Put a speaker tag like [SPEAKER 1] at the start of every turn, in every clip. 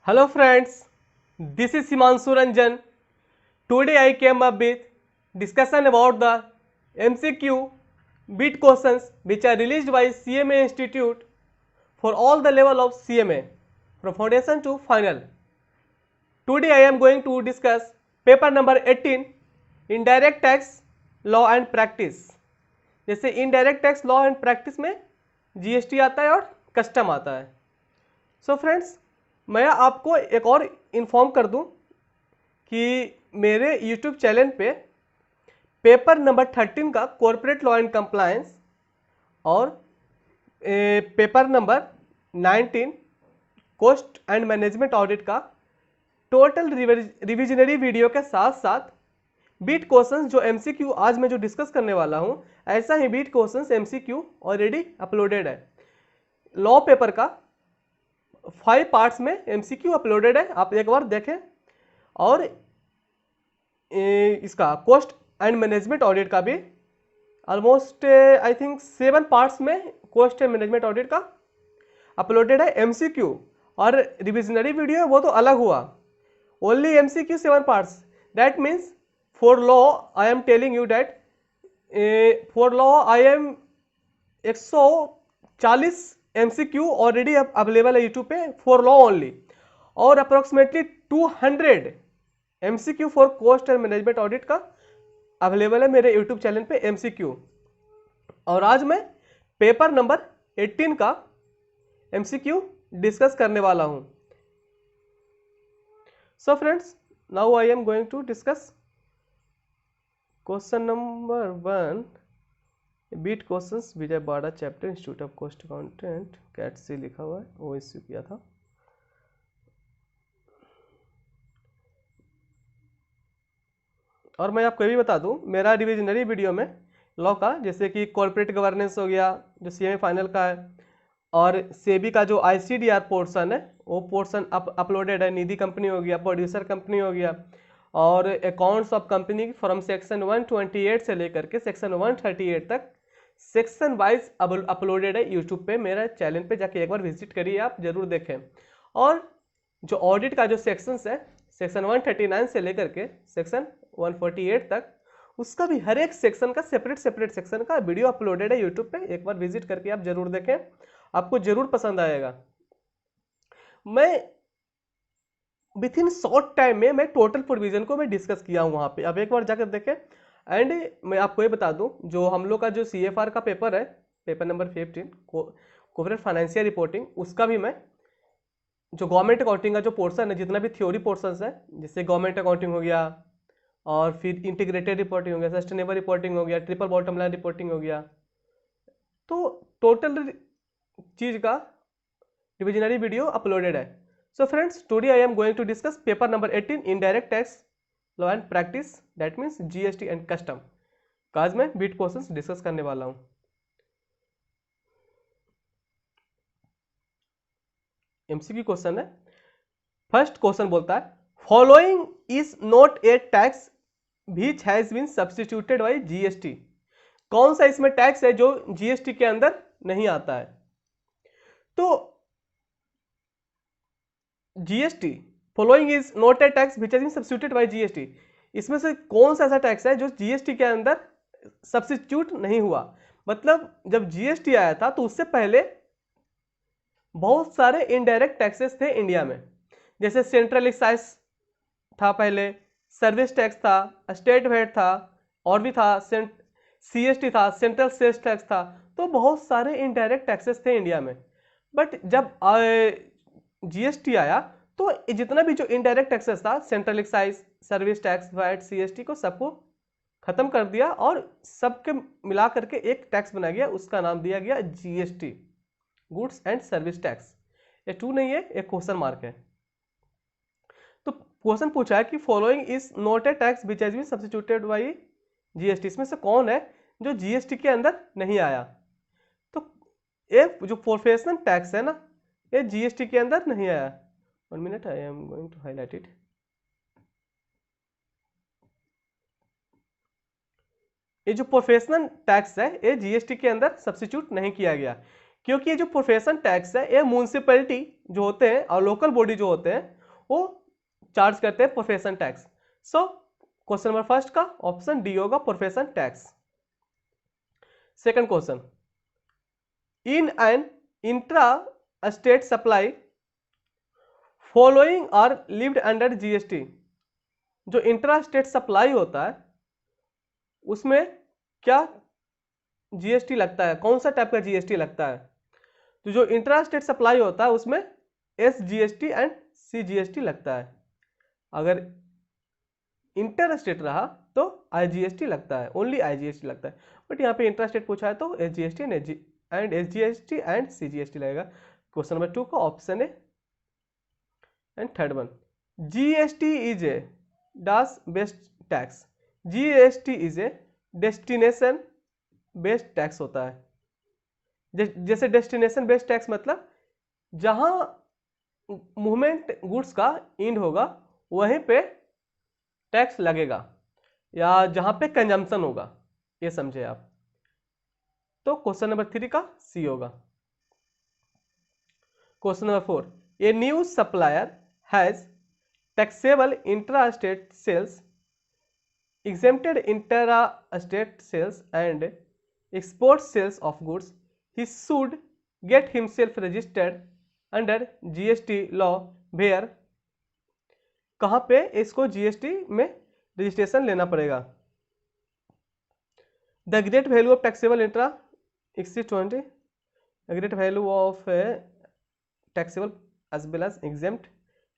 [SPEAKER 1] Hello friends, this is Himanshu Ranjan. Today I came up with discussion about the MCQ bit questions which are released by CMA Institute for all the level of CMA from foundation to final. Today I am going to discuss paper number 18 indirect tax law and practice. जैसे indirect tax law and practice में GST आता है और custom आता है. So friends, मैं आपको एक और इन्फॉर्म कर दूं कि मेरे यूट्यूब चैनल पे पेपर नंबर 13 का कॉर्पोरेट लॉ एंड कंप्लायंस और paper number 19 cost and management audit का टोटल रिविजनरी वीडियो के साथ साथ बीट क्वेश्चंस जो एमसीक्यू आज मैं जो डिस्कस करने वाला हूं, ऐसा ही bit questions MCQ already uploaded है. लॉ पेपर का 5 पार्ट्स में एमसीक्यू अपलोडेड है, आप एक बार देखें. और इसका कॉस्ट एंड मैनेजमेंट ऑडिट का भी ऑलमोस्ट आई थिंक 7 पार्ट्स में कॉस्ट एंड मैनेजमेंट ऑडिट का अपलोडेड है एमसीक्यू. और रिविजनरी वीडियो है वो तो अलग हुआ. Only MCQ 7 parts. That means for law I am telling you that for law I am 140 MCQ already available है यूट्यूब पे फॉर लॉ ओनली, और approximately 200 MCQ for cost and management audit का available है मेरे YouTube channel पे MCQ. और आज मैं पेपर नंबर 18 का एमसीक्यू डिस्कस करने वाला हूं. So friends, now I am going to discuss question number 1 bit questions Vijayawada chapter institute of cost accountant CAT से लिखा हुआ है, वो इश्यू किया था. और मैं आपको ये भी बता दूं, मेरा रिविजनरी वीडियो में लॉ का जैसे कि कॉर्पोरेट गवर्नेंस हो गया जो सीएमए फाइनल का है, और सेबी का जो आईसीडीआर पोर्शन है वो पोर्शन अपलोडेड है. निधि कंपनी हो गया, प्रोड्यूसर कंपनी हो गया, और accounts of company from section 128 से लेकर के सेक्शन 138 तक सेक्शन वाइज अपलोडेड है यूट्यूब पे. मेरा चैनल पे जाके एक बार विजिट करिए, आप जरूर देखें. और जो ऑडिट का जो सेक्शंस है सेक्शन 139 से लेकर के सेक्शन 148 तक, उसका भी हर एक सेक्शन का सेपरेट सेक्शन का वीडियो अपलोडेड है यूट्यूब पे. एक बार विजिट करके आप जरूर देखें, आपको जरूर पसंद आएगा. मैं विथ इन शॉर्ट टाइम में मैं टोटल प्रोविजन को मैं डिस्कस किया हूं वहां पे, अब एक बार जाकर देखें. एंड मैं आपको ये बता दूं, जो हम लोग का जो सीएफआर का पेपर है, paper number 15 corporate financial reporting, उसका भी मैं जो गवर्नमेंट अकाउंटिंग का जो पोर्शन है, जितना भी थ्योरी पोर्शन है, जैसे गवर्नमेंट अकाउंटिंग हो गया, और फिर इंटीग्रेटेड रिपोर्टिंग हो गया, सस्टेनेबल रिपोर्टिंग हो गया, ट्रिपल बॉटम लाइन रिपोर्टिंग हो गया, तो टोटल चीज का रिविजनरी वीडियो अपलोडेड है. So friends, today I am going to discuss paper number 18 indirect tax law and practice, that means GST and custom का आज मैं बीट क्वेश्चंस डिस्कस करने वाला हूं. एमसीक्यू क्वेश्चन है. फर्स्ट क्वेश्चन बोलता है, following is not a tax which has been substituted by GST. कौन सा इसमें टैक्स है जो जीएसटी के अंदर नहीं आता है? तो GST following is not a tax which has been substituted by GST, इसमें से कौन सा ऐसा टैक्स है जो जीएसटी के अंदर सब्स्टिट्यूट नहीं हुआ? मतलब जब जीएसटी आया था तो उससे पहले बहुत सारे इनडायरेक्ट टैक्सेस थे इंडिया में. जैसे सेंट्रल एक्साइज था, पहले सर्विस टैक्स था, स्टेट वेट था, और भी था सीएसटी था, सेंट्रल सेल्स टैक्स था. तो बहुत सारे इनडायरेक्ट टैक्सेस थे इंडिया में. बट जब जीएसटी आया तो जितना भी जो इनडायरेक्ट टैक्सेस था, central excise, service tax, VAT, CST को सबको खत्म कर दिया और सबके मिला करके एक टैक्स बना गया, उसका नाम दिया गया GST, goods and service tax. ये टू नहीं है, एक क्वेश्चन मार्क है. तो क्वेश्चन पूछा है कि following is not a tax which has been substituted by GST, इसमें से कौन है जो जीएसटी के अंदर नहीं आया? तो ये जो प्रोफेशनल टैक्स है ना, ये जीएसटी के अंदर नहीं आया. 1 minute, I am going to highlight it. ये जो प्रोफेशनल टैक्स है ये जीएसटी के अंदर सब्स्टिट्यूट नहीं किया गया, क्योंकि ये जो प्रोफेशन टैक्स है ये म्यूनिसिपैलिटी जो होते हैं और लोकल बॉडी जो होते हैं वो चार्ज करते हैं profession tax. So question number first का ऑप्शन डी होगा, profession tax. Second question, in an intra state supply following are levied under GST. जो इंट्रा स्टेट सप्लाई होता है उसमें क्या जीएसटी लगता है, कौन सा टाइप का जीएसटी लगता है? तो जो इंट्रा स्टेट सप्लाई होता है उसमें एसजीएसटी एंड सीजीएसटी लगता है। अगर इंटर स्टेट रहा तो आईजीएसटी लगता है, ओनली आईजीएसटी लगता है। बट यहाँ पे इंट्रा स्टेट पूछा है तो SGST and SGST and CGST लगेगा। क्वेश्चन नंबर 2 का ऑप्शन है। And third one, GST is a dash based tax. GST is a destination based tax होता है। जैसे डेस्टिनेशन बेस्ड टैक्स मतलब जहां मूवमेंट गुड्स का एंड होगा वहीं पे टैक्स लगेगा, या जहां पे कंजम्पशन होगा, ये समझे आप। तो क्वेश्चन नंबर 3 का सी होगा। Question number 4, a new supplier has taxable intra state sales, exempted intra-state sales and export sales of goods. He should get himself registered under GST law where, कहाँ पे इसको GST में registration लेना पड़ेगा? The great value of taxable intra exceeds 20, the great value of taxable as well as exempt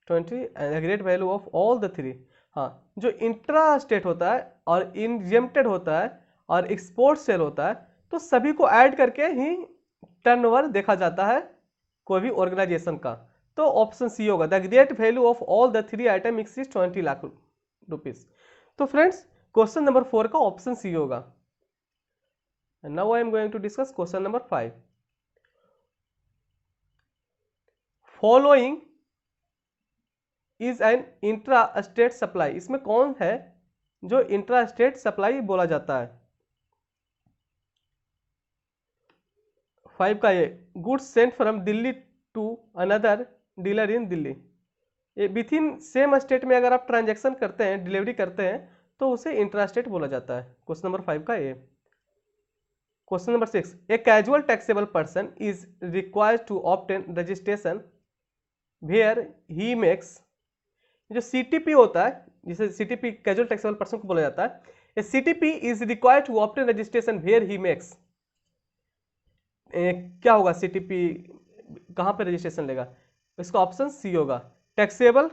[SPEAKER 1] 20 and the great value of all the three। हाँ, जो intra state होता है और इंजेम्प्टेड होता है और एक्सपोर्ट सेल होता है तो सभी को ऐड करके ही टर्नओवर देखा जाता है कोई भी ऑर्गेनाइजेशन का। तो ऑप्शन सी होगा, the great value of all the three item exceed 20 lakh rupees. तो फ्रेंड्स क्वेश्चन नंबर 4 का ऑप्शन सी होगा। Now I am going to discuss question number 5। Following is an intra state supply. इसमें कौन है जो intra state supply बोला जाता है? 5 का ये, goods sent from Delhi to another dealer in Delhi. ये विथ इन सेम स्टेट में अगर आप ट्रांजैक्शन करते हैं, डिलीवरी करते हैं तो उसे इंट्रा स्टेट बोला जाता है। क्वेश्चन नंबर 5 का ये। Question number 6, a casual taxable person is required to obtain registration where he makes. जो सीटीपी होता है, जिसे सीटीपी कैजुअल टैक्सेबल पर्सन को बोला जाता है, a CTP is required to obtain registration where he makes. क्या होगा सीटीपी, कहां पे रजिस्ट्रेशन लेगा? इसका ऑप्शन सी होगा, टैक्सेबल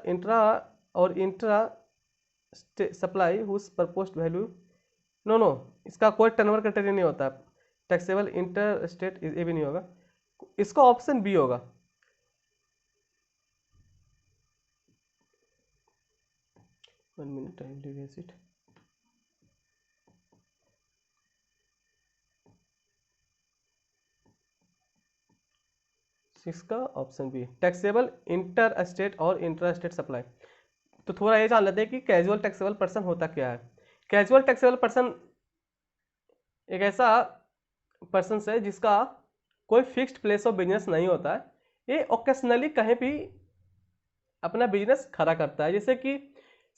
[SPEAKER 1] इंट्रा और intra supply whose proposed value. No, इसका कोई टर्नओवर क्राइटेरिया नहीं होता। टैक्सेबल इंटर स्टेट ये भी नहीं होगा, इसका ऑप्शन बी होगा। One minute, I will erase it. Six का option B, taxable inter state और इंट्रा स्टेट सप्लाई। तो थोड़ा ये जान लेते हैं कि कैजुअल टैक्सेबल पर्सन होता क्या है। कैजुअल टैक्सेबल पर्सन एक ऐसा पर्सन है जिसका कोई फिक्स्ड प्लेस ऑफ बिजनेस नहीं होता है। ये ओकेशनली कहीं भी अपना बिजनेस खड़ा करता है। जैसे कि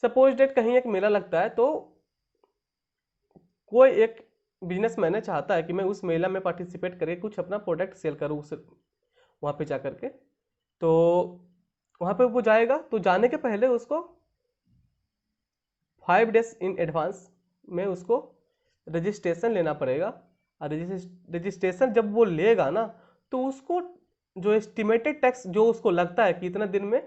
[SPEAKER 1] सपोज डेट कहीं एक मेला लगता है तो कोई एक बिजनेसमैन चाहता है कि मैं उस मेला में पार्टिसिपेट करके कुछ अपना प्रोडक्ट सेल करूँ उस वहाँ पे जा करके। तो वहाँ पे वो जाएगा तो जाने के पहले उसको 5 डेज इन एडवांस में उसको रजिस्ट्रेशन लेना पड़ेगा। और रजिस्ट्रेशन जब वो लेगा ना तो उसको जो एस्टिमेटेड टैक्स जो उसको लगता है कि इतना दिन में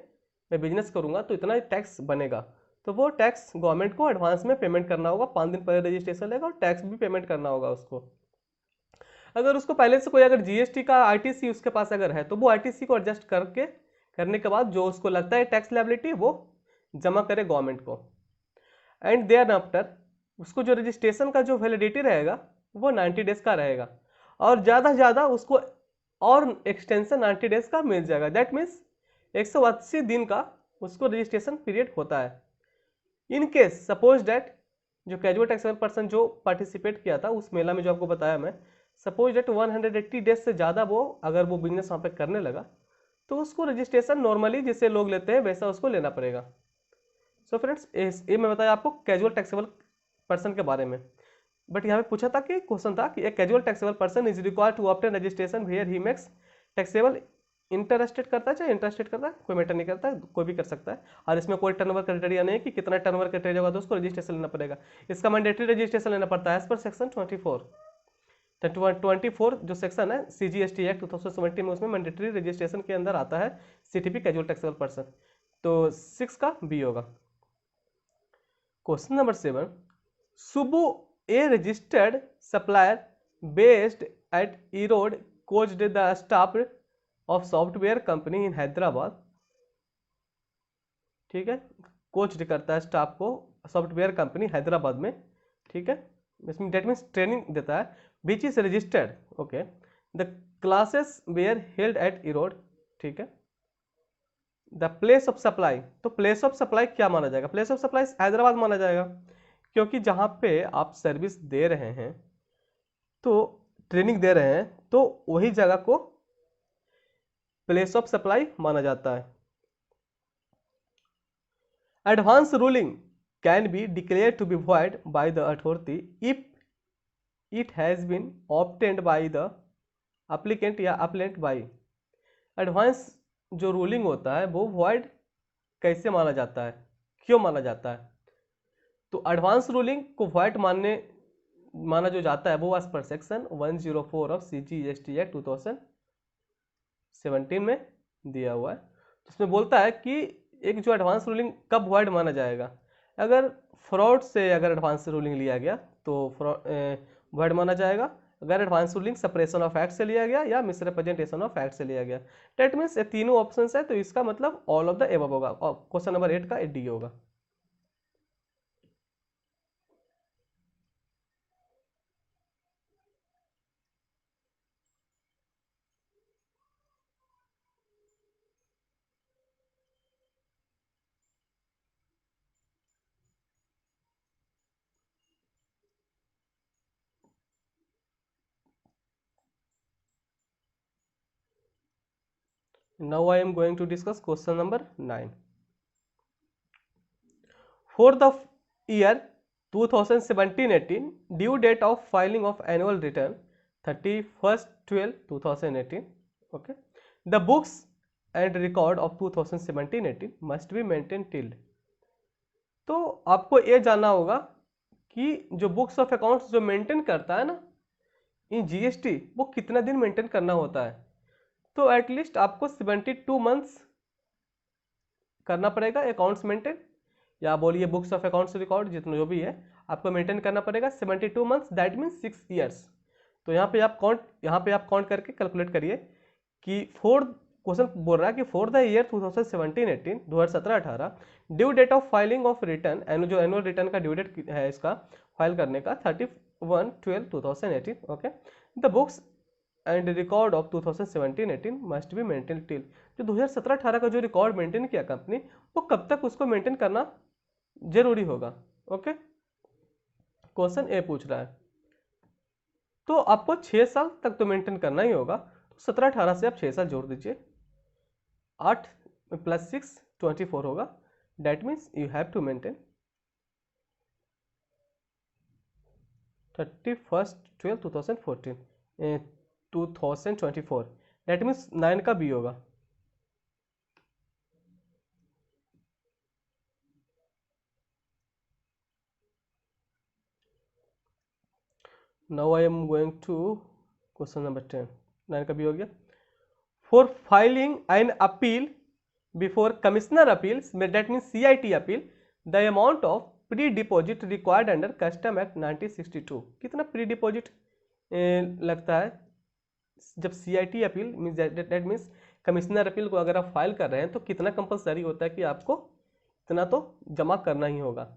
[SPEAKER 1] मैं बिजनेस करूँगा तो इतना टैक्स बनेगा, तो वो टैक्स गवर्नमेंट को एडवांस में पेमेंट करना होगा। 5 दिन पहले रजिस्ट्रेशन लेगा और टैक्स भी पेमेंट करना होगा उसको। अगर उसको पहले से कोई अगर जीएसटी का आईटीसी उसके पास अगर है तो वो आईटीसी को एडजस्ट करने के बाद जो उसको लगता है टैक्स लायबिलिटी वो जमा करे गवर्नमेंट को। एंड देयर आफ्टर उसको जो रजिस्ट्रेशन का जो वैलिडिटी रहेगा वो 90 डेज का रहेगा, और ज़्यादा से ज़्यादा उसको और एक्सटेंशन 90 डेज का मिल जाएगा। दैट मीन्स 180 दिन का उसको रजिस्ट्रेशन पीरियड होता है। इन केस सपोज दैट जो कैजुअल टैक्सेबल पर्सन जो पार्टिसिपेट किया था उस मेला में, जो आपको बताया मैं, सपोज डेट 180 डेज से ज़्यादा वो अगर वो बिजनेस वहाँ पे करने लगा तो उसको रजिस्ट्रेशन नॉर्मली जैसे लोग लेते हैं वैसा उसको लेना पड़ेगा। सो फ्रेंड्स, ये मैं बताया आपको कैजुअल टैक्सेबल पर्सन के बारे में। बट यहाँ पे पूछा था कि क्वेश्चन था कि एक casual taxable person is required to obtain registration where he makes taxable interested करता है, चाहे इंटरेस्टेड करता है, कोई मैटर नहीं करता है, कोई भी कर सकता है। और इसमें कोई टर्नओवर क्राइटेरिया नहीं है कि कितना टर्नओवर क्राइटेरिया होगा तो उसको रजिस्ट्रेशन लेना पड़ेगा। इसका मैंडेटरी रजिस्ट्रेशन लेना पड़ता है एज पर सेक्शन 24। 24 जो सेक्शन है CGST एक्ट 2017 में, उसमें मैंडेटरी रजिस्ट्रेशन के अंदर आता है CTP कैजुअल टैक्सेबल पर्सन। तो 6 का बी होगा। Question number 7, Subbu a registered supplier based at Erode coached the staff of software company in Hyderabad. ठीक है, कोच्ड करता है स्टाफ को सॉफ्टवेयर कंपनी हैदराबाद में। ठीक है, इसमें डेट मीन्स ट्रेनिंग देता है। Which is registered, okay, the classes where held at Erode. ठीक है, द प्लेस ऑफ सप्लाई, तो प्लेस ऑफ सप्लाई क्या माना जाएगा? प्लेस ऑफ सप्लाई हैदराबाद माना जाएगा, क्योंकि जहां पे आप सर्विस दे रहे हैं तो ट्रेनिंग दे रहे हैं तो वही जगह को प्लेस ऑफ सप्लाई माना जाता है। Advance ruling can be declare to be void by the authority if it has been obtained by the applicant या अप्लेंट बाय। एडवांस जो रूलिंग होता है वो वॉइड कैसे माना जाता है, क्यों माना जाता है? तो एडवांस रूलिंग को वॉइड माना जो जाता है वो as per section 104 of CGST act 2017 में दिया हुआ है। तो उसमें बोलता है कि एक जो एडवांस रूलिंग कब वॉइड माना जाएगा, अगर फ्रॉड से अगर एडवांस रूलिंग लिया गया तो वॉइड माना जाएगा। अगर advance ruling suppression of act से लिया गया या मिसरिप्रेजेंटेशन ऑफ एक्ट से लिया गया। डेट मीन्स ये तीनों ऑप्शंस है, तो इसका मतलब ऑल ऑफ द एबव होगा। क्वेश्चन नंबर 8 का डी होगा। Now I am going to discuss question number 9. For the year 2017-18, due date of filing of annual return 31st/12/2018. Okay, the books and record of 2017-18 must be maintained till. तो आपको ये जानना होगा कि जो books of accounts जो maintain करता है ना इन GST, वो कितना दिन मेंटेन करना होता है। तो एटलीस्ट आपको 72 मंथ्स करना पड़ेगा अकाउंट्स मेंटेन, या बोलिए बुक्स ऑफ अकाउंट्स रिकॉर्ड, जितना जो भी है आपको मेंटेन करना पड़ेगा 72 मंथ्स, दैट मीन्स 6 ईयर्स। तो यहाँ पे आप काउंट करके कैलकुलेट करिए कि क्वेश्चन बोल रहा है कि for the year 2017-18 2017-18 due date of filing of return, जो एनुअल रिटर्न का ड्यू डेट है इसका फाइल करने का 31/12/2018। Okay, the books and record of 2017-18 must be maintain till. जो 2017-18 का जो रिकॉर्ड मेंटेन किया कंपनी, वो कब तक उसको मेंटेन करना जरूरी होगा। ओके, क्वेश्चन ए पूछ रहा है, तो आपको 6 साल तक तो मेंटेन करना ही होगा। तो 17-18 से आप 6 साल जोड़ दीजिए, 8 + 6 24 होगा। That means you have to maintain 31/12/2024। That means 9 का बी होगा। Now I am going to question number 10. 9 का भी हो गया। For filing an appeal before Commissioner Appeals, that means CIT appeal, the amount of pre-deposit required under Custom Act 1962. कितना pre-deposit लगता है जब CIT appeal means, that means commissioner appeal को अगर आप फाइल कर रहे हैं तो कितना कंपलसरी होता है कि आपको इतना तो जमा करना ही होगा।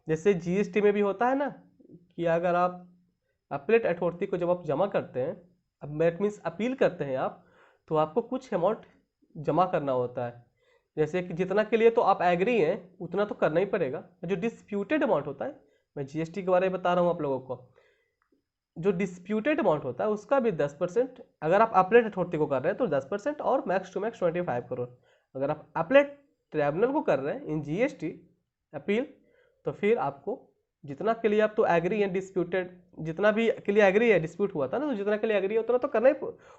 [SPEAKER 1] जैसे GST में भी होता है ना कि अगर आप अपीलेट अथॉरिटी को जब आप जमा करते हैं, अब दैट मीन्स अपील करते हैं आप, तो आपको कुछ अमाउंट जमा करना होता है। जैसे कि जितना के लिए तो आप एग्री हैं उतना तो करना ही पड़ेगा। जो डिस्प्यूटेड अमाउंट होता है मैं जीएसटी के बारे में बता रहा हूँ आप लोगों को। जो डिस्प्यूटेड अमाउंट होता है उसका भी 10%, अगर आप अपलेट अथॉरिटी को कर रहे हैं तो 10% और मैक्स टू मैक्स 25 करोड़। अगर आप अपलेट ट्राइब्यूनल को कर रहे हैं इन जीएसटी अपील, तो फिर आपको जितना के लिए आप तो एग्री है डिस्प्यूटेड, जितना भी के लिए एग्री है डिस्प्यूट हुआ था ना, तो जितना के लिए एग्री है उतना तो करना ही,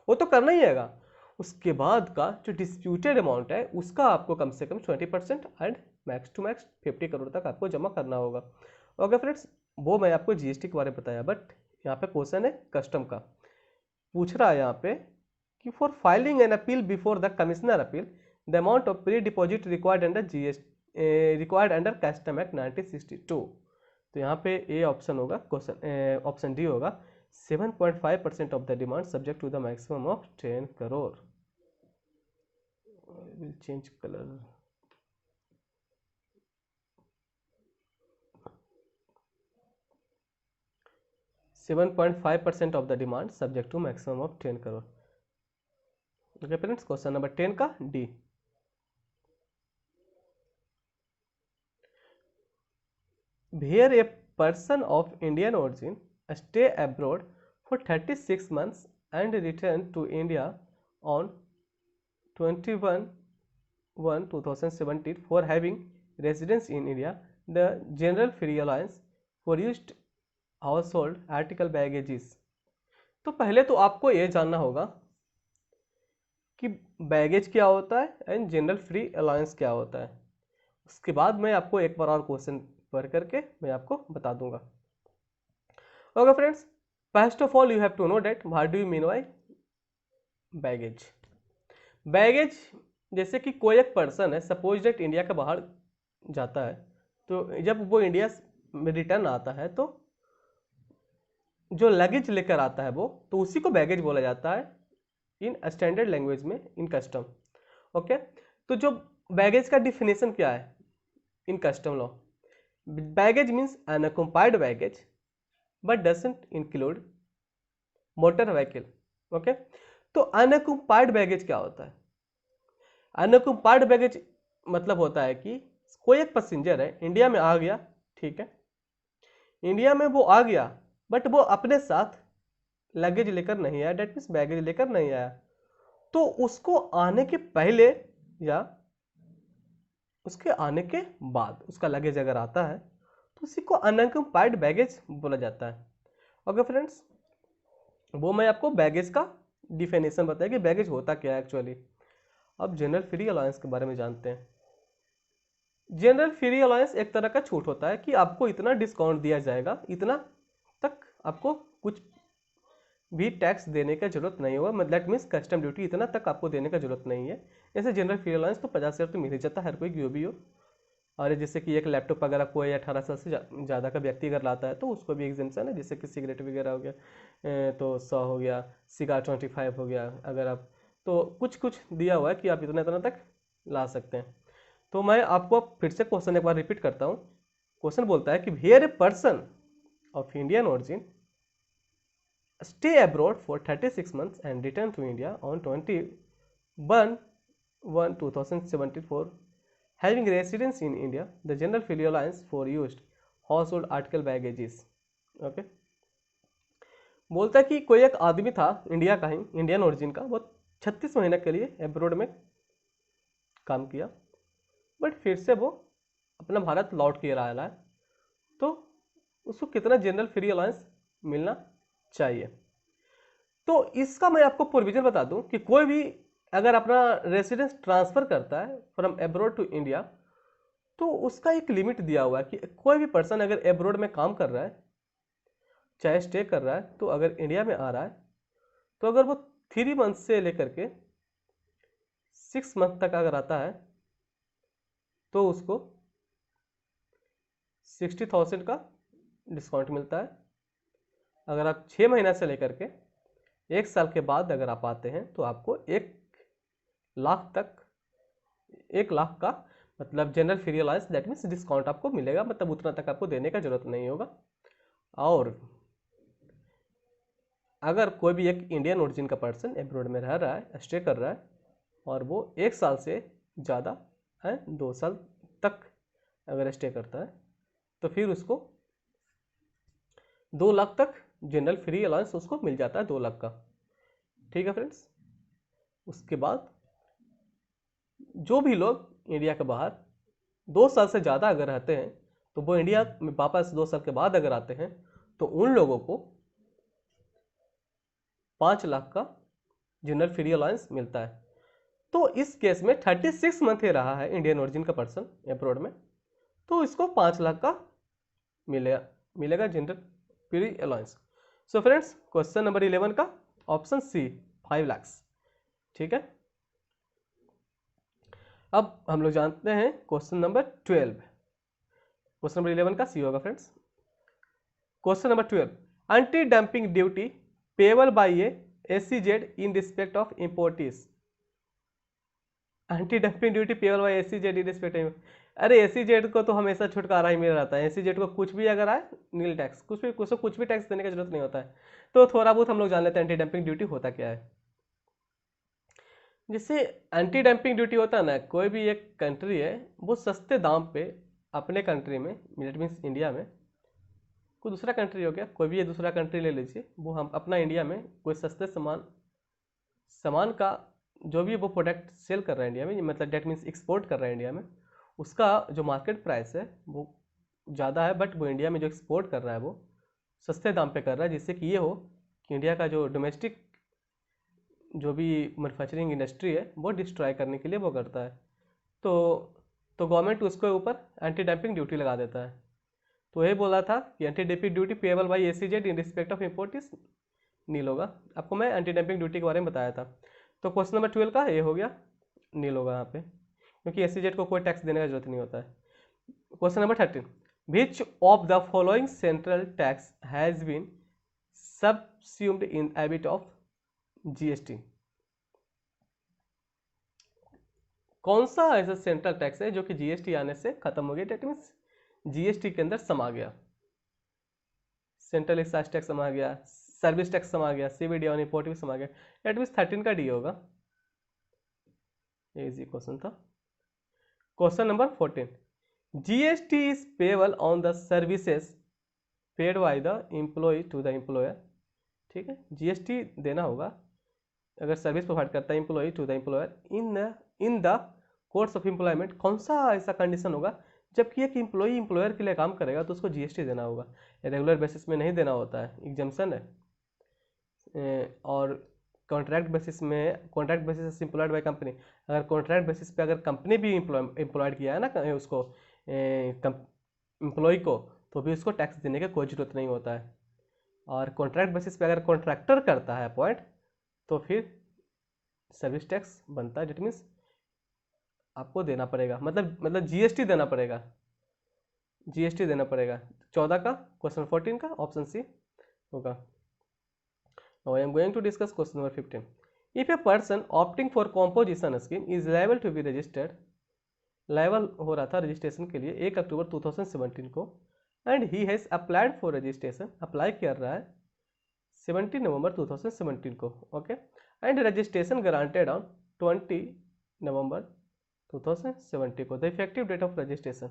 [SPEAKER 1] वो तो करना ही हैगा। उसके बाद का जो डिस्प्यूटेड अमाउंट है उसका आपको कम से कम 20% and max to max 50 crore तक आपको जमा करना होगा। ओके फ्रेंड्स, वो मैं आपको जीएसटी के बारे में बताया। बट यहाँ पे क्वेश्चन है कस्टम का, पूछ रहा है यहाँ पे कि for filing an appeal before the commissioner appeal the amount of pre deposit required under required under custom act 1962। तो यहाँ पे ए ऑप्शन होगा, क्वेश्चन ऑप्शन डी होगा 7.5% of the demand subject to the maximum of 10 crore. Will change colour. (7.5% of the demand subject to maximum of 10 crore. Okay friends, question number 10 का D. Where a person of Indian origin stay abroad for 36 months and return to India on 21/1/2017 for having residence in India, the general free allowance for used household article baggages। तो पहले तो आपको ये जानना होगा कि baggage क्या होता है एंड जनरल फ्री अलाउंस क्या होता है। उसके बाद मैं आपको एक बार और क्वेश्चन पढ़ करके मैं आपको बता दूंगा। Okay friends, first of all you have to know that what do you mean by baggage. Baggage जैसे कि कोई एक पर्सन है, सपोज डेट इंडिया के बाहर जाता है, तो जब वो इंडिया में रिटर्न आता है तो जो लगेज लेकर आता है वो, तो उसी को बैगेज बोला जाता है इन स्टैंडर्ड लैंग्वेज में, इन कस्टम। ओके, तो जो बैगेज का डिफिनेशन क्या है इन custom law? Baggage means unaccompanied baggage but doesn't include motor vehicle। Okay, तो unaccompanied baggage क्या होता है? unaccompanied baggage मतलब होता है कि कोई एक पैसेंजर है, इंडिया में आ गया, ठीक है, इंडिया में वो आ गया बट वो अपने साथ लगेज लेकर नहीं आया, डेट मीन्स बैगेज लेकर नहीं आया। तो उसको आने के पहले या उसके आने के बाद उसका लगेज अगर आता है तो उसी को अनअकम्पाइड बैगेज बोला जाता है। ओके फ्रेंड्स, वो मैं आपको बैगेज का डिफिनेशन बताया कि बैगेज होता क्या है एक्चुअली। अब जनरल फ्री अलाउंस के बारे में जानते हैं। जनरल फ्री अलाउंस एक तरह का छूट होता है कि आपको इतना डिस्काउंट दिया जाएगा, इतना तक आपको कुछ भी टैक्स देने का जरूरत नहीं होगा, मतलब दैट मीन्स कस्टम ड्यूटी इतना तक आपको देने का जरूरत नहीं है। जैसे जनरल फ्री अलाउंस तो 50,000 तो मिल ही जाता है हर कोई जो भी हो। और जैसे कि एक लैपटॉप अगर कोई 18 साल से ज़्यादा का व्यक्ति अगर लाता है तो उसको भी एग्जाम्पशन है, जैसे कि सिगरेट वगैरह हो गया तो 100 हो गया, सिगार 25 हो गया, अगर आप तो कुछ कुछ दिया हुआ है कि आप इतना इतना तक ला सकते हैं। तो मैं आपको फिर से क्वेश्चन एक बार रिपीट करता हूँ। क्वेश्चन बोलता है कि where a person of Indian origin stay abroad for 36 months and return to India on 21/1/2017 for having residence in India, the general free allowance for used household article baggages। Okay, बोलता है कि कोई एक आदमी था इंडिया का ही, Indian origin का, वो 36 महीने के लिए एब्रोड में काम किया बट फिर से वो अपना भारत लौट के रहा है, तो उसको कितना जनरल फ्री अलाउंस मिलना चाहिए? तो इसका मैं आपको प्रोविजन बता दूं कि कोई भी अगर अपना रेसिडेंस ट्रांसफर करता है फ्रॉम एब्रोड टू इंडिया तो उसका एक लिमिट दिया हुआ है कि कोई भी पर्सन अगर एब्रोड में काम कर रहा है, चाहे स्टे कर रहा है, तो अगर इंडिया में आ रहा है तो अगर वो 3 मंथ से लेकर के 6 मंथ तक अगर आता है तो उसको 60,000 का डिस्काउंट मिलता है। अगर आप 6 महीना से लेकर के 1 साल के बाद अगर आप आते हैं तो आपको 1 लाख तक, 1 लाख का मतलब general free allowance that means discount आपको मिलेगा, मतलब उतना तक आपको देने का जरूरत नहीं होगा। और अगर कोई भी एक इंडियन ओरिजिन का पर्सन एब्रोड में रह रहा है, स्टे कर रहा है, और वो 1 साल से ज़्यादा है, 2 साल तक अगर स्टे करता है, तो फिर उसको 2 लाख तक जनरल फ्री अलाउंस उसको मिल जाता है, 2 लाख का। ठीक है फ्रेंड्स। उसके बाद जो भी लोग इंडिया के बाहर 2 साल से ज़्यादा अगर रहते हैं, तो वो इंडिया में वापस 2 साल के बाद अगर आते हैं, तो उन लोगों को 5 लाख का जनरल फ्री अलाउंस मिलता है। तो इस केस में 36 मंथ ही रहा है इंडियन ओरिजिन का पर्सन अब्रॉड में, तो इसको 5 लाख का मिलेगा general free allowance. So friends, question number 11 का ऑप्शन सी 5 लाख। ठीक है। अब हम लोग जानते हैं क्वेश्चन नंबर 12। क्वेश्चन नंबर 11 का सी होगा friends. Question number 12, anti dumping duty payable by a SEZ in respect of imports. Anti dumping duty payable by SEZ in respect of, अरे एसईजेड को तो हमेशा छुटकारा ही मिल रहता है। एसईजेड को कुछ भी अगर आए, नील टैक्स, कुछ भी टैक्स देने की जरूरत नहीं होता है। तो थोड़ा बहुत हम लोग जान लेते हैं एंटी डंपिंग ड्यूटी होता क्या है। जैसे एंटी डंपिंग ड्यूटी होता है ना, कोई भी एक कंट्री है वो सस्ते दाम पे अपने कंट्री में, इट मीन्स इंडिया में, कोई दूसरा कंट्री हो गया, कोई भी ये दूसरा कंट्री ले लीजिए, वो हम अपना इंडिया में कोई सस्ते सामान का जो भी वो प्रोडक्ट सेल कर रहा है इंडिया में, मतलब डेट मीन्स एक्सपोर्ट कर रहा है इंडिया में, उसका जो मार्केट प्राइस है वो ज़्यादा है, बट वो इंडिया में जो एक्सपोर्ट कर रहा है वो सस्ते दाम पे कर रहा है, जिससे कि ये हो कि इंडिया का जो डोमेस्टिक जो भी मैन्युफैक्चरिंग इंडस्ट्री है वो डिस्ट्रॉय करने के लिए वो करता है। तो गवर्नमेंट उसके ऊपर एंटी डंपिंग ड्यूटी लगा देता है। तो यही बोला था कि anti dumping duty payable by SEZ in respect of import is nil होगा। आपको मैं एंटी डंपिंग ड्यूटी के बारे में बताया था। तो क्वेश्चन नंबर 12 का ये हो गया, नील होगा यहाँ पे, क्योंकि एसईजेड को कोई टैक्स देने का जरूरत नहीं होता है। Question number 13, which of the following central tax has been subsumed in ambit of GST. कौन सा ऐसा सेंट्रल टैक्स है जो कि जीएसटी आने से खत्म हो गया, डेट मीन्स जीएसटी के अंदर समा गया। सेंट्रल एक्साइज टैक्स समा गया, सर्विस टैक्स समा गया, सीबीडी ऑन इंपोर्ट भी समा गया, डेट मीन्स 13 का डी होगा। इजी क्वेश्चन था। Question number 14, GST is payable on the services paid by the employee to the employer. ठीक है, जीएसटी देना होगा अगर सर्विस प्रोवाइड करता है employee to the employer in the course of employment. कौन सा ऐसा कंडीशन होगा जबकि एक एम्प्लॉय एम्प्लॉयर के लिए काम करेगा तो उसको जीएसटी देना होगा, रेगुलर बेसिस में नहीं देना होता है, एग्जम्पशन है। और contract basis employed by company, अगर कॉन्ट्रैक्ट बेसिस पे अगर कंपनी भी एम्प्लॉयड किया है ना उसको एम्प्लॉय को, तो भी उसको टैक्स देने की कोई ज़रूरत नहीं होता है। और कॉन्ट्रैक्ट बेसिस पे अगर कॉन्ट्रैक्टर करता है अपॉइंट, तो फिर सर्विस टैक्स बनता है, डेट मीन्स आपको देना पड़ेगा, मतलब जीएसटी देना पड़ेगा, 14 का, क्वेश्चन 14 का ऑप्शन सी होगा। Now I am going to discuss question number 15. If a person opting for composition scheme is liable to be registered, liable हो रहा था रजिस्ट्रेशन के लिए 1 अक्टूबर 2017 को, and he has applied for registration, apply कर रहा है 17 नवंबर 2017 को, okay, and registration granted on 20 November 2070 को। The effective date of registration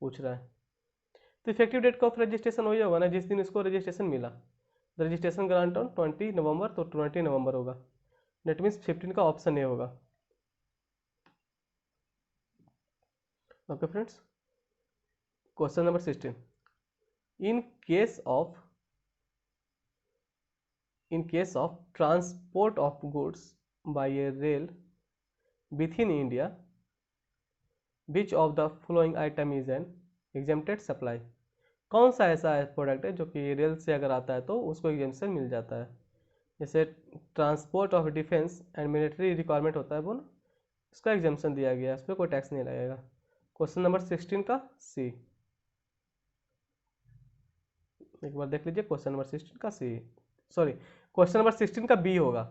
[SPEAKER 1] पूछ रहा है, तो इफेक्टिव डेट ऑफ रजिस्ट्रेशन वही होगा ना जिस दिन इसको रजिस्ट्रेशन मिला। रजिस्ट्रेशन ग्रांट ऑन 20 नवंबर, तो 20 नवंबर होगा, डेट मीन्स 15 का ऑप्शन ए होगा। Okay friends, question number 16, in case of transport of goods by A rail with in India, which of the following item is an exempted supply. कौन सा ऐसा product है जो कि रेल से अगर आता है तो उसको एग्जेम्पशन मिल जाता है। जैसे transport of defence and military requirement होता है वो ना, इसका एग्जेम्पशन दिया गया है, उस पर कोई टैक्स नहीं लगेगा। क्वेश्चन नंबर 16 का सी, एक बार देख लीजिए, क्वेश्चन नंबर 16 का सी, सॉरी क्वेश्चन नंबर 16 का बी होगा।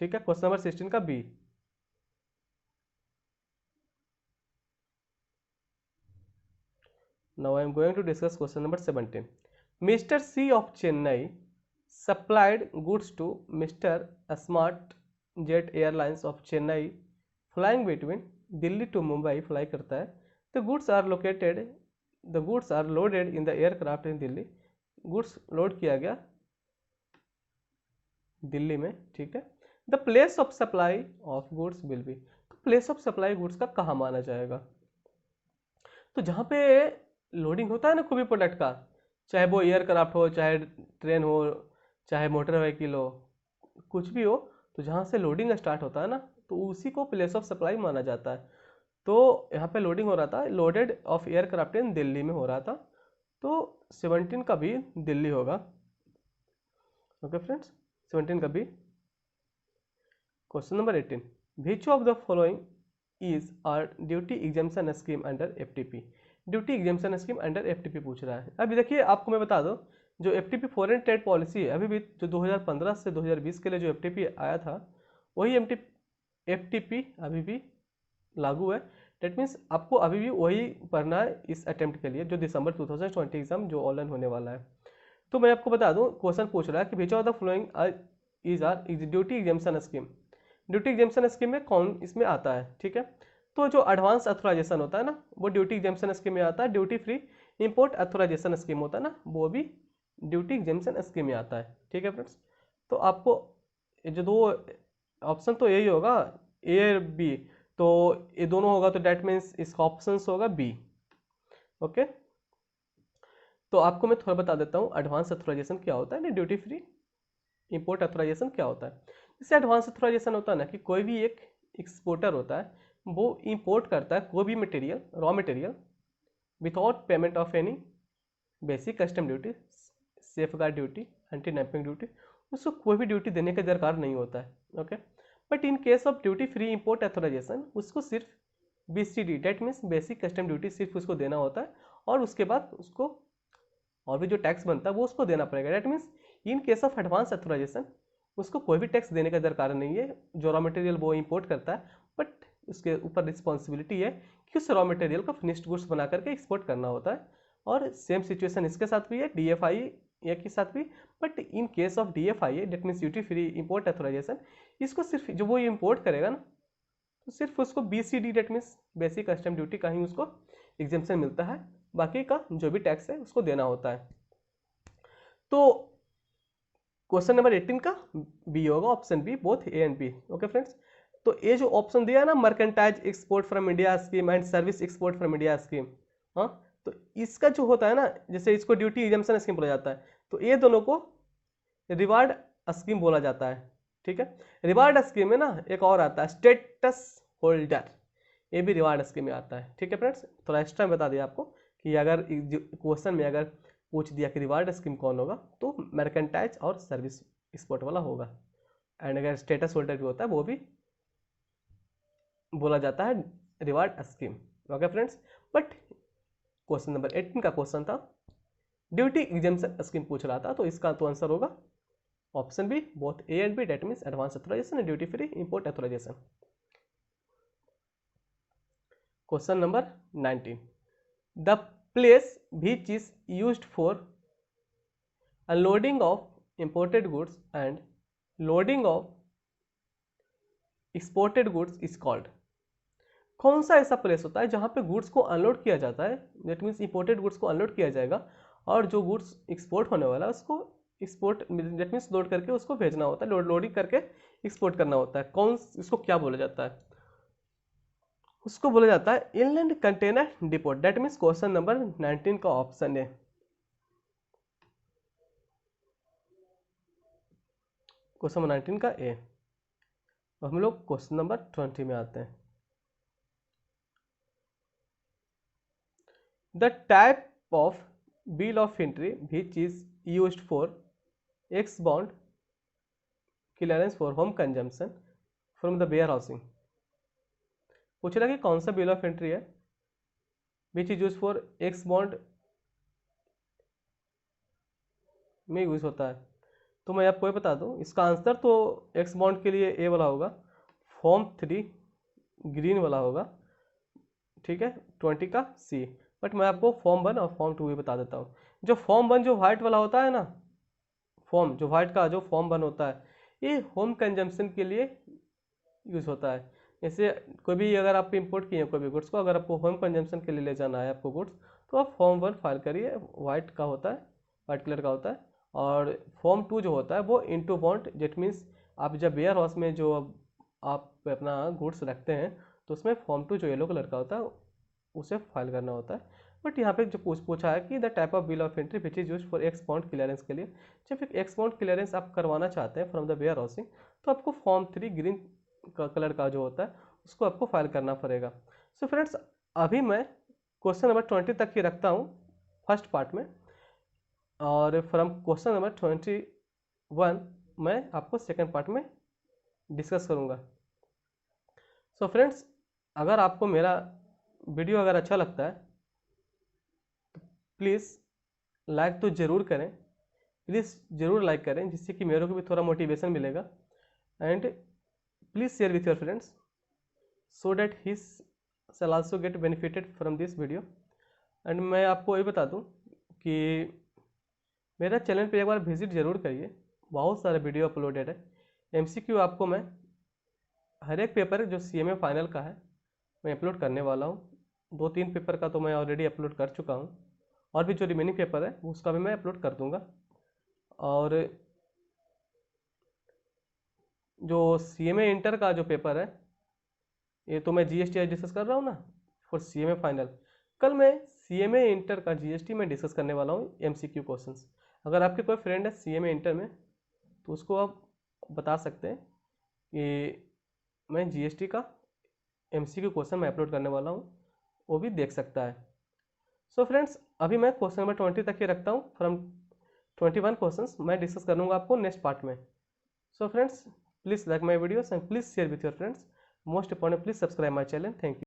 [SPEAKER 1] ठीक है, क्वेश्चन नंबर 16 का B. Now I am going to discuss question number 17. Mr. C of Chennai supplied goods to Mr. Smart Jet Airlines of Chennai flying between Delhi to Mumbai fly करता है। The goods are loaded in the aircraft in Delhi. Goods load किया गया दिल्ली में, ठीक है, the place of supply of goods will be, तो place of supply goods का कहाँ माना जाएगा? तो जहाँ पे लोडिंग होता है ना कोई भी प्रोडक्ट का, चाहे वो एयरक्राफ्ट हो, चाहे ट्रेन हो, चाहे मोटर व्हीकल हो, कुछ भी हो, तो जहाँ से लोडिंग स्टार्ट होता है ना, तो उसी को प्लेस ऑफ सप्लाई माना जाता है। तो यहाँ पे लोडिंग हो रहा था, लोडेड ऑफ एयरक्राफ्ट इन दिल्ली में हो रहा था, तो 17 का भी दिल्ली होगा। ओके फ्रेंड्स, 17 का भी। Question number 18, which of the following is are duty exemption scheme under FTP, duty exemption scheme under FTP पूछ रहा है। अभी देखिए आपको मैं बता दूं, जो एफटीपी फॉरेन ट्रेड पॉलिसी है अभी भी, जो 2015 से 2020 के लिए जो एफटीपी आया था, वही एफटीपी अभी भी लागू है। डेट मीन्स आपको अभी भी वही पढ़ना है इस अटेम्प्ट के लिए, जो दिसंबर 2020 एग्जाम जो ऑनलाइन होने वाला है। तो मैं आपको बता दूं, क्वेश्चन पूछ रहा है कि which of the following is are duty exemption scheme, duty exemption scheme में कौन इसमें आता है, ठीक है। तो जो एडवांस अथोराइजेशन होता है ना, वो ड्यूटी एग्जाम्पशन स्कीम में आता है। Duty free import authorisation scheme होता है ना, वो भी ड्यूटी एग्जाम्पशन स्कीम में आता है, ठीक है फ्रेंड्स। तो आपको जो दो ऑप्शन तो यही होगा, ए बी, तो ये दोनों होगा, तो डेट मीन्स इसका ऑप्शन होगा बी। ओके, तो आपको मैं थोड़ा बता देता हूँ एडवांस अथोराइजेशन क्या होता है, ड्यूटी फ्री इंपोर्ट अथोराइजेशन क्या होता है। इससे एडवांस अथोराइजेशन होता है ना कि कोई भी एक एक्सपोर्टर होता है, वो इंपोर्ट करता है कोई भी material, raw material, without payment of any basic custom duty, safe guard duty, anti dumping duty, उसको कोई भी ड्यूटी देने का दरकार नहीं होता है। Okay, but in case of duty free import authorisation, उसको सिर्फ BCD, that means basic custom duty, सिर्फ उसको देना होता है, और उसके बाद उसको और भी जो टैक्स बनता है वो उसको देना पड़ेगा। That means in case of advance authorisation उसको कोई भी टैक्स देने का दरकार नहीं है। जो रॉ मटेरियल वो इंपोर्ट करता है, बट उसके ऊपर रिस्पॉन्सिबिलिटी है कि उस रॉ मटेरियल को फिनिश्ड गुड्स बना करके एक्सपोर्ट करना होता है। और सेम सिचुएशन इसके साथ भी है, DFIA के साथ भी। But in case of DFIA, that means duty free import authorisation, इसको सिर्फ जो वो इंपोर्ट करेगा ना, तो सिर्फ उसको BCD, that means basic custom duty का ही उसको एग्जेम्पशन मिलता है, बाकी का जो भी टैक्स है उसको देना होता है। तो क्वेश्चन नंबर 18 का बी होगा, option B, both A and B. Okay friends, तो ये जो ऑप्शन दिया है ना, merchandise export from India scheme and service export from India scheme, हाँ, तो इसका जो होता है ना, जैसे इसको ड्यूटी एग्जाम्पशन स्कीम बोला जाता है, तो ये दोनों को रिवार्ड स्कीम बोला जाता है, ठीक है। रिवार्ड स्कीम में ना एक और आता है स्टेटस होल्डर, ये भी रिवार्ड स्कीम में आता है, ठीक है फ्रेंड्स। थोड़ा एक्स्ट्रा बता दिया आपको कि अगर क्वेश्चन में अगर पूछ दिया कि रिवार्ड स्कीम कौन होगा, तो मर्केंटाइज और सर्विस एक्सपोर्ट वाला होगा। एंड अगर स्टेटस होल्डर भी होता है, वो भी बोला जाता है reward scheme. Okay friends, but question number 18 का क्वेश्चन था ड्यूटी एग्जाम्पशन स्कीम पूछ रहा था, तो इसका तो आंसर होगा option B, both A and B, that means advance authorisation and duty free import authorisation. Question number 19, the place which is used for unloading of imported goods and loading of exported goods is called, कौन सा ऐसा place होता है जहां पे goods को unload किया जाता है, दैट मीन्स इंपोर्टेड गुड्स को अनलोड किया जाएगा, और जो गुड्स एक्सपोर्ट होने वाला है उसको एक्सपोर्ट, दैट मीन्स लोड करके उसको भेजना होता है, लोडिंग करके एक्सपोर्ट करना होता है। कौन, इसको क्या बोला जाता है? उसको बोला जाता है inland container depot, that means question number 19 का ऑप्शन है। क्वेश्चन नंबर 19 का ए। हम लोग क्वेश्चन नंबर 20 में आते हैं। The type of bill of entry which is used for ex bond clearance for home consumption from the warehousing, पूछ रहा कि कौन सा बिल ऑफ एंट्री है which is use for ex bond में यूज होता है। तो मैं आपको ये बता दूं, इसका आंसर तो एक्स बॉन्ड के लिए ए वाला होगा, फॉर्म 3 ग्रीन वाला होगा, ठीक है, 20 का सी। बट मैं आपको फॉर्म 1 और फॉर्म 2 भी बता देता हूँ। जो फॉर्म 1 जो व्हाइट वाला होता है ना, फॉर्म जो व्हाइट का जो फॉर्म 1 होता है, ये होम कंजम्पशन के लिए यूज होता है। जैसे कोई भी अगर आप इंपोर्ट किए कोई भी गुड्स को, अगर आपको होम कंजम्पशन के लिए ले जाना है आपको गुड्स, तो आप फॉर्म 1 फाइल करिए, व्हाइट का होता है, वाइट कलर का होता है। और फॉर्म 2 जो होता है वो इनटू बॉन्ड, जेट मीन्स आप जब वेयर हाउस में जो आप अपना गुड्स रखते हैं तो उसमें फॉर्म 2 जो येलो कलर का होता है उसे फाइल करना होता है। बट यहाँ पे जो पूछा है कि the type of bill of entry which is use for ex bond clearance के लिए, जब एक एक्स बॉन्ड क्लियरेंस आप करवाना चाहते हैं फ्रॉम द वेयर हाउसिंग तो आपको फॉर्म 3 ग्रीन कलर का जो होता है उसको आपको फाइल करना पड़ेगा। सो फ्रेंड्स, अभी मैं क्वेश्चन नंबर 20 तक ही रखता हूँ फर्स्ट पार्ट में, और फ्रॉम क्वेश्चन नंबर 21 मैं आपको सेकेंड पार्ट में डिस्कस करूँगा। सो फ्रेंड्स, अगर आपको मेरा वीडियो अगर अच्छा लगता है तो प्लीज़ लाइक तो ज़रूर करें, प्लीज़ ज़रूर लाइक करें, जिससे कि मेरे को भी थोड़ा मोटिवेशन मिलेगा। And please share with your friends so that he shell also get benefited from this video. And मैं आपको ये बता दूं कि मेरा चैनल पे एक बार विजिट ज़रूर करिए, बहुत सारे वीडियो अपलोडेड है। MCQ आपको मैं हर एक पेपर जो CMA फाइनल का है मैं अपलोड करने वाला हूँ। 2-3 पेपर का तो मैं ऑलरेडी अपलोड कर चुका हूँ, और भी जो रिमेनिंग पेपर है उसका भी मैं अपलोड कर दूँगा। और जो CMA इंटर का जो पेपर है, ये तो मैं GST डिस्कस कर रहा हूँ ना फॉर CMA फाइनल, कल मैं CMA इंटर का GST में डिस्कस करने वाला हूँ MCQ क्वेश्चंस। अगर आपके कोई फ्रेंड है CMA इंटर में तो उसको आप बता सकते हैं कि मैं GST का MCQ क्वेश्चन मैं अपलोड करने वाला हूँ, वो भी देख सकता है। सो फ्रेंड्स, अभी मैं क्वेश्चन नंबर 20 तक ही रखता हूँ। फ्रॉम 21 क्वेश्चंस मैं डिस्कस करूँगा आपको नेक्स्ट पार्ट में। So friends, please like my videos and please share with your friends. Most important, please subscribe my channel. Thank you.